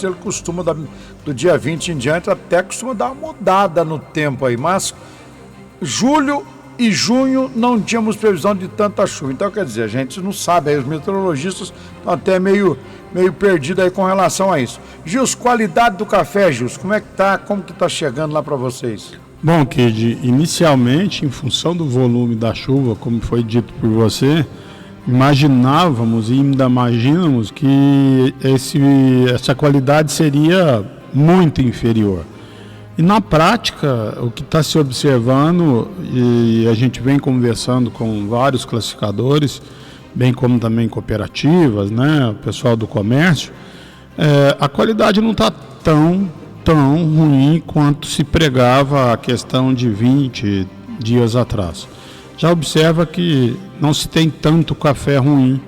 Ele costuma, do dia 20 em diante, até costuma dar uma mudada no tempo aí, mas julho e junho não tínhamos previsão de tanta chuva. Então, quer dizer, a gente não sabe, aí os meteorologistas estão até meio perdidos aí com relação a isso. Gilson, qualidade do café, Gilson, como é que tá? Como que tá chegando lá para vocês? Bom, Kid, inicialmente, em função do volume da chuva, como foi dito por você, imaginávamos e ainda imaginamos que essa qualidade seria muito inferior. E na prática, o que está se observando, e a gente vem conversando com vários classificadores, bem como também cooperativas, né, o pessoal do comércio, a qualidade não está tão ruim quanto se pregava a questão de 20 dias atrás. Já observa que não se tem tanto café ruim,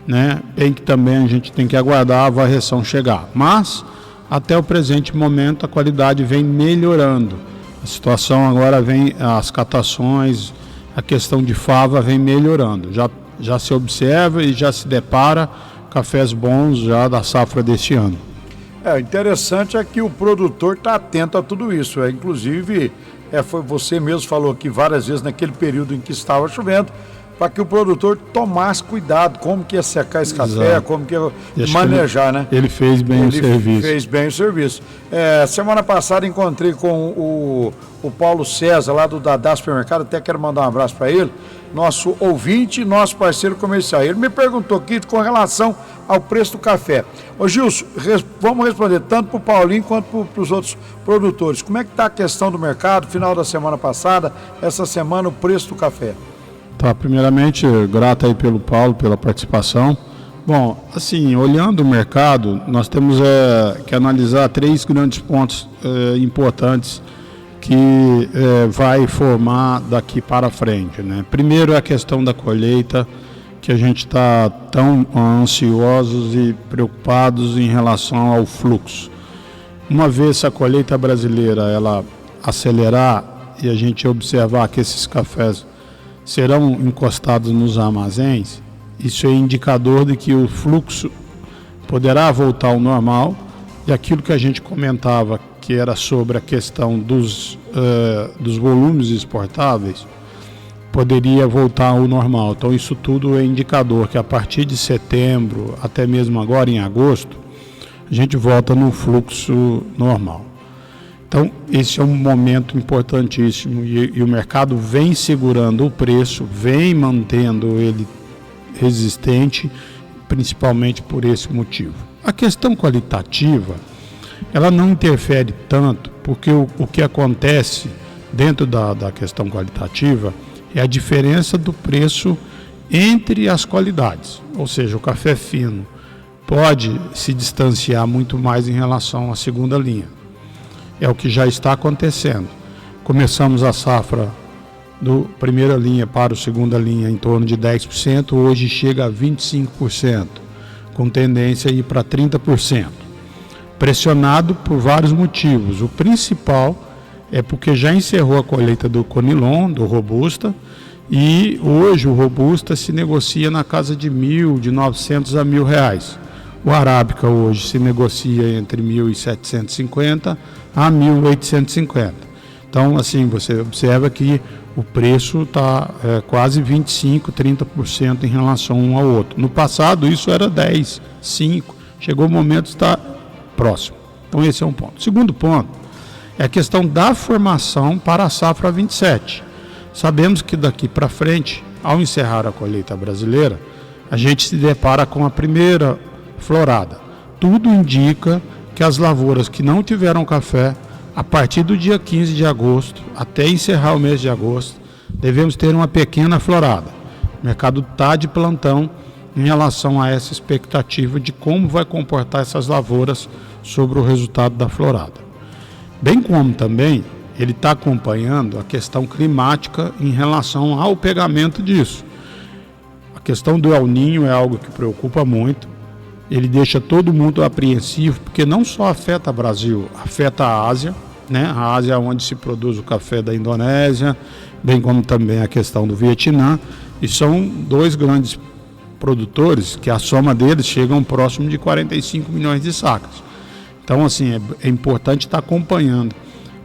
né? Bem que também a gente tem que aguardar a varreção chegar. Mas, até o presente momento, a qualidade vem melhorando. A situação agora vem, as catações, a questão de fava vem melhorando. Já se observa e já se depara cafés bons já da safra deste ano. Interessante é que o produtor está atento a tudo isso. Inclusive, foi você mesmo falou aqui várias vezes naquele período em que estava chovendo, para que o produtor tomasse cuidado, como que ia secar esse café, Exato. Como que ia manejar, né? Ele fez bem o serviço. Ele fez bem o serviço. Semana passada encontrei com o Paulo César, lá do Dadá Supermercado, até quero mandar um abraço para ele, nosso ouvinte e nosso parceiro comercial. Ele me perguntou aqui com relação ao preço do café. Ô Gilson, vamos responder tanto para o Paulinho quanto para os outros produtores. Como é que está a questão do mercado, final da semana passada, essa semana, o preço do café? Tá, primeiramente, grato aí pelo Paulo, pela participação. Bom, assim, olhando o mercado, nós temos que analisar 3 grandes pontos importantes que vai formar daqui para frente, né? Primeiro é a questão da colheita, que a gente está tão ansiosos e preocupados em relação ao fluxo. Uma vez a colheita brasileira ela acelerar e a gente observar que esses cafés serão encostados nos armazéns, isso é indicador de que o fluxo poderá voltar ao normal, e aquilo que a gente comentava, que era sobre a questão dos volumes exportáveis, poderia voltar ao normal. Então isso tudo é indicador que a partir de setembro, até mesmo agora em agosto, a gente volta num fluxo normal. Então esse é um momento importantíssimo e o mercado vem segurando o preço, vem mantendo ele resistente, principalmente por esse motivo. A questão qualitativa, ela não interfere tanto, porque o que acontece dentro da questão qualitativa é a diferença do preço entre as qualidades. Ou seja, o café fino pode se distanciar muito mais em relação à segunda linha. É o que já está acontecendo. Começamos a safra do primeira linha para o segunda linha em torno de 10%, hoje chega a 25%, com tendência a ir para 30%. Pressionado por vários motivos. O principal é porque já encerrou a colheita do Conilon, do Robusta, e hoje o Robusta se negocia na casa de de 900 a R$1.000. O Arábica hoje se negocia entre 1.750 a 1.850. Então, assim, você observa que o preço está quase 25%, 30% em relação um ao outro. No passado isso era 10%, 5%, chegou o momento de estar próximo. Então esse é um ponto. Segundo ponto é a questão da formação para a safra 27. Sabemos que daqui para frente, ao encerrar a colheita brasileira, a gente se depara com a primeira florada. Tudo indica que as lavouras que não tiveram café, a partir do dia 15 de agosto, até encerrar o mês de agosto, devemos ter uma pequena florada. O mercado está de plantão em relação a essa expectativa de como vai comportar essas lavouras sobre o resultado da florada. Bem como também ele está acompanhando a questão climática em relação ao pegamento disso. A questão do El Niño é algo que preocupa muito. Ele deixa todo mundo apreensivo, porque não só afeta o Brasil, afeta a Ásia, né? A Ásia é onde se produz o café da Indonésia, bem como também a questão do Vietnã, e são dois grandes produtores que a soma deles chegam próximo de 45 milhões de sacas. Então, assim, é importante estar acompanhando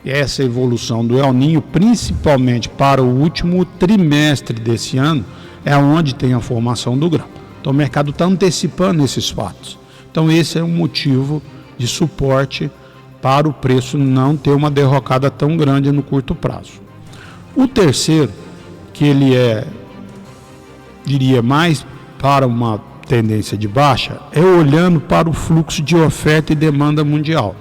essa evolução do El Niño, principalmente para o último trimestre desse ano, é onde tem a formação do grão. Então, o mercado está antecipando esses fatos. Então, esse é um motivo de suporte para o preço não ter uma derrocada tão grande no curto prazo. O terceiro, que ele diria mais para uma tendência de baixa, é olhando para o fluxo de oferta e demanda mundial.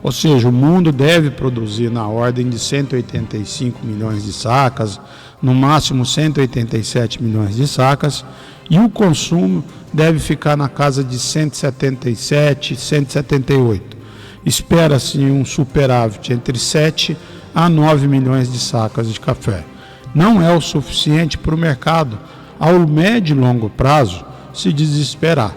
Ou seja, o mundo deve produzir na ordem de 185 milhões de sacas, no máximo 187 milhões de sacas, e o consumo deve ficar na casa de 177, 178. Espera-se um superávit entre 7 a 9 milhões de sacas de café. Não é o suficiente para o mercado, ao médio e longo prazo, se desesperar.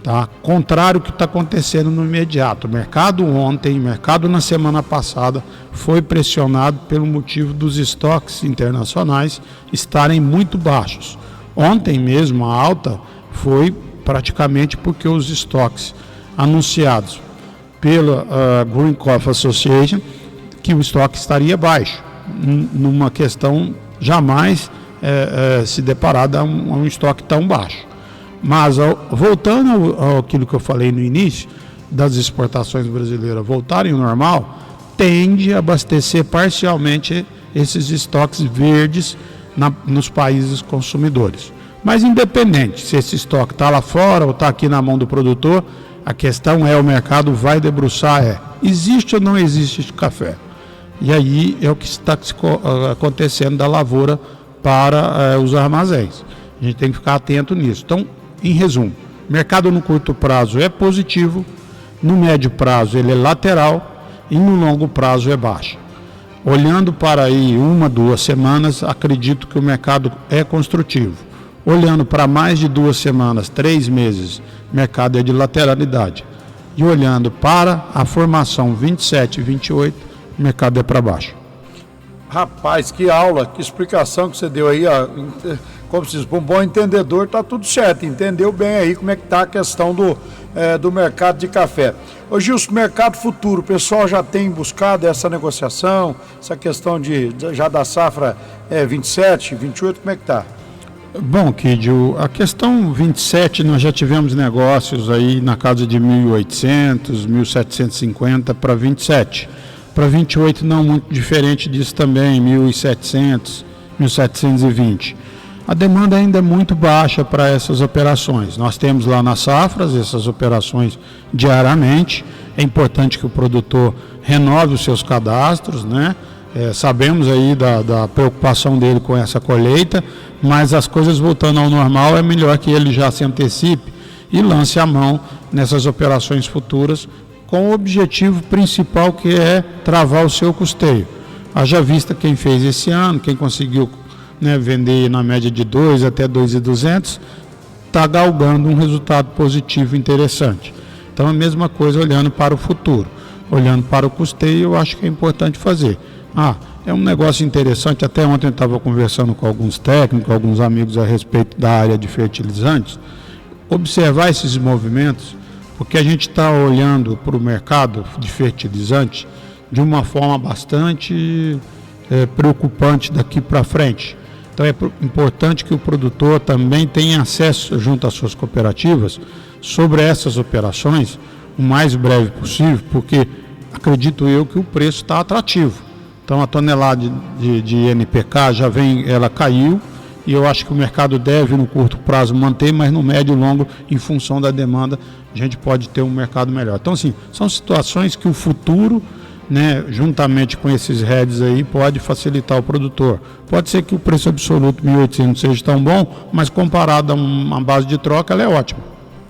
Tá? Contrário ao que está acontecendo no imediato. O mercado ontem, o mercado na semana passada, foi pressionado pelo motivo dos estoques internacionais estarem muito baixos. Ontem mesmo a alta foi praticamente porque os estoques anunciados pela Green Coffee Association, que o estoque estaria baixo, numa questão jamais se deparada a um estoque tão baixo. Mas, voltando àquilo que eu falei no início, das exportações brasileiras voltarem ao normal, tende a abastecer parcialmente esses estoques verdes nos países consumidores. Mas independente se esse estoque está lá fora ou está aqui na mão do produtor, a questão o mercado vai debruçar existe ou não existe café? E aí é o que está acontecendo da lavoura para os armazéns. A gente tem que ficar atento nisso. Então, em resumo, mercado no curto prazo é positivo, no médio prazo ele é lateral e no longo prazo é baixo. Olhando para aí 1, 2 semanas, acredito que o mercado é construtivo. Olhando para mais de 2 semanas, 3 meses, o mercado é de lateralidade. E olhando para a formação 27 e 28, o mercado é para baixo. Rapaz, que aula, que explicação que você deu aí, ó. Como se diz, para um bom entendedor está tudo certo, entendeu bem aí como é que está a questão do mercado de café. Ô Gilson, mercado futuro, o pessoal já tem buscado essa negociação, essa questão já da safra 27, 28, como é que está? Bom, Kidio, a questão 27 nós já tivemos negócios aí na casa de 1.800, 1.750 para 27. Para 28 não muito diferente disso também, 1.700, 1.720. A demanda ainda é muito baixa para essas operações. Nós temos lá nas safras essas operações diariamente. É importante que o produtor renove os seus cadastros, né? Sabemos aí da preocupação dele com essa colheita, mas as coisas voltando ao normal é melhor que ele já se antecipe e lance a mão nessas operações futuras com o objetivo principal, que é travar o seu custeio. Haja vista quem fez esse ano, quem conseguiu vender na média de 2 até 2.200, está galgando um resultado positivo interessante. Então a mesma coisa olhando para o futuro, olhando para o custeio, eu acho que é importante fazer. É um negócio interessante, até ontem eu estava conversando com alguns técnicos, alguns amigos a respeito da área de fertilizantes, observar esses movimentos, porque a gente está olhando para o mercado de fertilizantes de uma forma bastante preocupante daqui para frente. Então é importante que o produtor também tenha acesso junto às suas cooperativas sobre essas operações o mais breve possível, porque acredito eu que o preço está atrativo. Então a tonelada de NPK ela caiu, e eu acho que o mercado deve no curto prazo manter, mas no médio e longo, em função da demanda, a gente pode ter um mercado melhor. Então assim, são situações que o futuro, juntamente com esses heads aí, pode facilitar o produtor. Pode ser que o preço absoluto 1.800 não seja tão bom, mas comparado a uma base de troca, ela é ótima.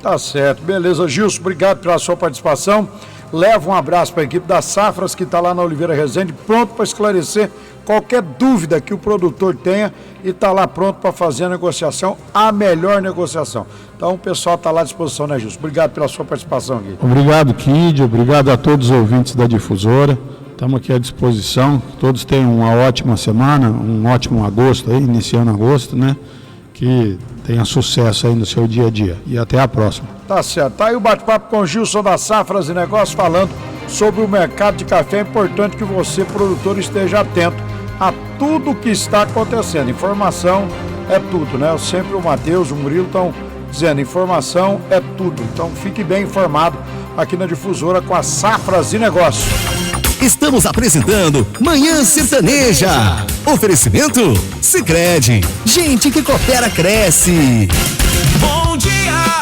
Tá certo, beleza. Gilson, obrigado pela sua participação. Leva um abraço para a equipe das Safras, que está lá na Oliveira Resende, pronto para esclarecer qualquer dúvida que o produtor tenha, e está lá pronto para fazer a negociação, a melhor negociação. Então o pessoal está lá à disposição, né, Gilson? Obrigado pela sua participação aqui. Obrigado, Kid, obrigado a todos os ouvintes da Difusora. Estamos aqui à disposição, todos tenham uma ótima semana, um ótimo agosto aí, iniciando agosto, né? Que tenha sucesso aí no seu dia a dia. E até a próxima. Tá certo. Tá aí o bate-papo com o Gilson da Safras e Negócios falando sobre o mercado de café. É importante que você, produtor, esteja atento a tudo que está acontecendo. Informação é tudo, né? Sempre o Matheus, o Murilo estão dizendo, informação é tudo. Então fique bem informado aqui na Difusora com a Safras e Negócios. Estamos apresentando Manhã Sertaneja. Oferecimento Sicredi. Gente que coopera cresce. Bom dia!